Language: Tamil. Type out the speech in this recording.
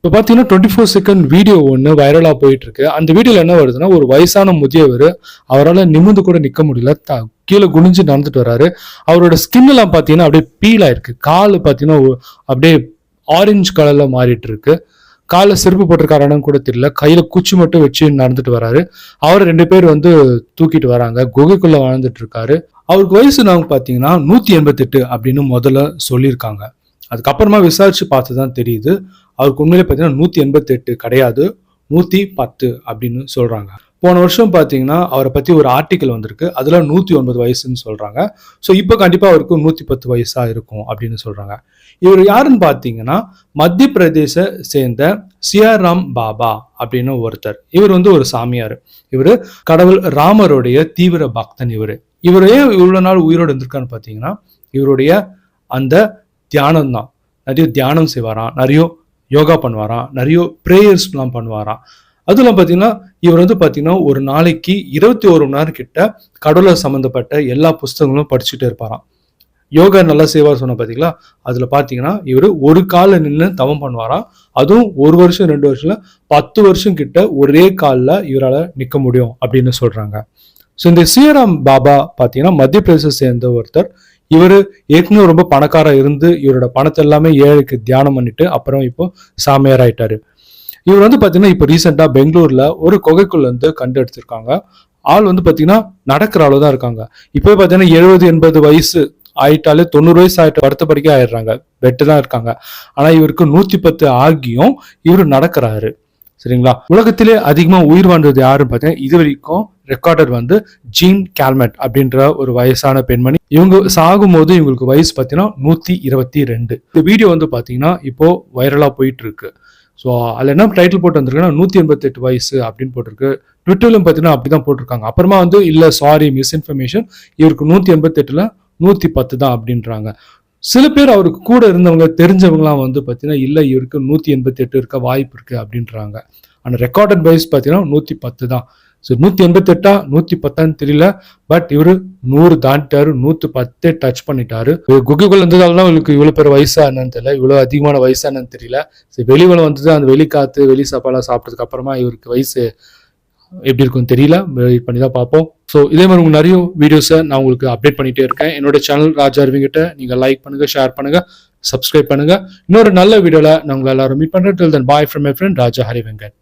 இப்போ பார்த்தீங்கன்னா 24 செகண்ட் வீடியோ ஒன்று வைரலாக போயிட்டு இருக்கு. அந்த வீடியோவில் என்ன வருதுன்னா, ஒரு வயசான முதியவர் அவரால் நிமிர்ந்து கூட நிற்க முடியல, கீழே குனிஞ்சு நடந்துட்டு வர்றாரு. அவரோட ஸ்கின் எல்லாம் பார்த்தீங்கன்னா அப்படியே பீல் ஆயிருக்கு. கால் பார்த்தீங்கன்னா அப்படியே ஆரஞ்சு கலர்ல மாறிட்டு இருக்கு. காலில் செருப்பு போட்டிருக்காரான்னு கூட தெரியல. கையில குச்சி மட்டும் வச்சு நடந்துட்டு வராரு. அவர் 2 பேர் வந்து தூக்கிட்டு வராங்க. குகைக்குள்ள வாழ்ந்துட்டு இருக்காரு. அவருக்கு வயசு நாங்க பார்த்தீங்கன்னா 188 அப்படின்னு முதல்ல சொல்லியிருக்காங்க. அதுக்கப்புறமா விசாரிச்சு பார்த்து தான் தெரியுது அவருக்கு உண்மையிலே பார்த்தீங்கன்னா 188 கிடையாது, 110 அப்படின்னு சொல்றாங்க. போன வருஷம் பார்த்தீங்கன்னா அவரை பத்தி ஒரு ஆர்டிக்கல் வந்திருக்கு. அதுல 109 வயசுன்னு சொல்றாங்க. ஸோ இப்போ கண்டிப்பா அவருக்கு 110 வயசா இருக்கும் அப்படின்னு சொல்றாங்க. இவர் யாருன்னு பார்த்தீங்கன்னா மத்திய பிரதேச சேர்ந்த சியாராம் பாபா அப்படின்னு ஒருத்தர். இவர் வந்து ஒரு சாமியார். இவர் கடவுள் ராமருடைய தீவிர பக்தன். இவர் ஏன் இவ்வளவு நாள் உயிரோடு இருந்திருக்கான்னு பார்த்தீங்கன்னா இவருடைய அந்த தியானம் தான். நிறைய தியானம் செய்வாராம், நிறைய யோகா பண்ணுவாராம், நிறைய ப்ரேயர்ஸ்லாம் பண்ணுவாராம். அதெல்லாம் பார்த்தீங்கன்னா இவர் வந்து பார்த்தீங்கன்னா ஒரு நாளைக்கு 21 மணி நேரம் கிட்ட கடவுளை சம்மந்தப்பட்ட எல்லா புஸ்தகங்களும் படிச்சுட்டே இருப்பாராம். யோகா நல்லா செய்வார் சொன்ன பார்த்தீங்களா, அதில் பார்த்தீங்கன்னா இவர் ஒரு காலில் நின்று தவம் பண்ணுவாராம். அதுவும் 1 வருஷம் 2 வருஷம்ல 10 வருஷம் கிட்ட ஒரே காலில் இவரால் நிற்க முடியும் அப்படின்னு சொல்றாங்க. ஸோ இந்த சியாராம் பாபா பார்த்தீங்கன்னா மத்திய பிரதேச சேர்ந்த ஒருத்தர். இவர் ஏற்கனவே ரொம்ப பணக்காரா இருந்து இவரோட பணத்தை எல்லாமே ஏழைக்கு தியானம் பண்ணிட்டு அப்புறம் இப்போ சாமியார் ஆயிட்டாரு. இவர் வந்து பாத்தீங்கன்னா இப்போ ரீசெண்டா பெங்களூர்ல ஒரு குகைக்குள்ள வந்து கண்டெடுத்திருக்காங்க. ஆள் வந்து பாத்தீங்கன்னா நடக்கிற அளவு தான் இருக்காங்க. இப்போ பாத்தீங்கன்னா 70-80 வயசு ஆயிட்டாலே 90 வயசு ஆயிட்டு படுத்த படிக்க ஆயிடுறாங்க, பெட்டு தான் இருக்காங்க. ஆனா இவருக்கு 110 ஆகியும் இவர் நடக்கிறாரு. சரிங்களா? உலகத்திலே அதிகமா உயிர் வாழ்ந்தது யாருன்னு பார்த்தீங்கன்னா இது வரைக்கும் ரெக்கார்டர் வந்து ஜீன் கால்மெட் அப்படின்ற ஒரு வயசான பெண்மணி. இவங்க சாகும் போது இவங்களுக்கு வயசு பார்த்தீங்கன்னா 122. இந்த வீடியோ வந்து பார்த்தீங்கன்னா இப்போ வைரலா போயிட்டு இருக்கு. ஸோ அதில் என்ன டைட்டில் போட்டு வந்திருக்குன்னா 188 வயசு அப்படின்னு போட்டிருக்கு. ட்விட்டர்லையும் பார்த்தீங்கன்னா அப்படிதான் போட்டிருக்காங்க. அப்புறமா வந்து இல்லை சாரி மிஸ்இன்ஃபர்மேஷன், இவருக்கு 188ல 110 தான் அப்படின்றாங்க. சில பேர் அவருக்கு கூட இருந்தவங்க தெரிஞ்சவங்களாம் வந்து பார்த்தீங்கன்னா இல்லை இவருக்கு 188 இருக்க வாய்ப்பு இருக்கு அப்படின்றாங்க. ஆனால் ரெக்கார்டட் வைஸ் பார்த்தீங்கன்னா 110 தான். ஸோ 188 110 தெரியல. பட் இவரு 100 தாண்டிட்டாரு, 110 டச் பண்ணிட்டாரு. குகைக்குள்ள இருந்ததால இவருக்கு இவ்வளவு பேர் வயசா என்னன்னு தெரியல, இவ்வளவு அதிகமான வயசா என்னன்னு தெரியல. வெளிவள வந்தது அந்த வெளி காத்து வெளி சாப்பாடுலாம் சாப்பிட்டதுக்கு அப்புறமா இவருக்கு வயசு எப்படி இருக்குன்னு தெரியல. வெயிட் பண்ணி தான் பார்ப்போம். ஸோ இதே மாதிரி உங்களுக்கு நிறைய வீடியோஸை நான் உங்களுக்கு அப்டேட் பண்ணிட்டே இருக்கேன். என்னோட சேனல் ராஜா அரவிங்கிட்ட நீங்க லைக் பண்ணுங்க, ஷேர் பண்ணுங்க, சப்ஸ்கிரைப் பண்ணுங்க. இன்னொரு நல்ல வீடியோல நான் உங்களை எல்லாரும் மீட் பண்றேன். Till then, bye from my friend Raja Harivenkat.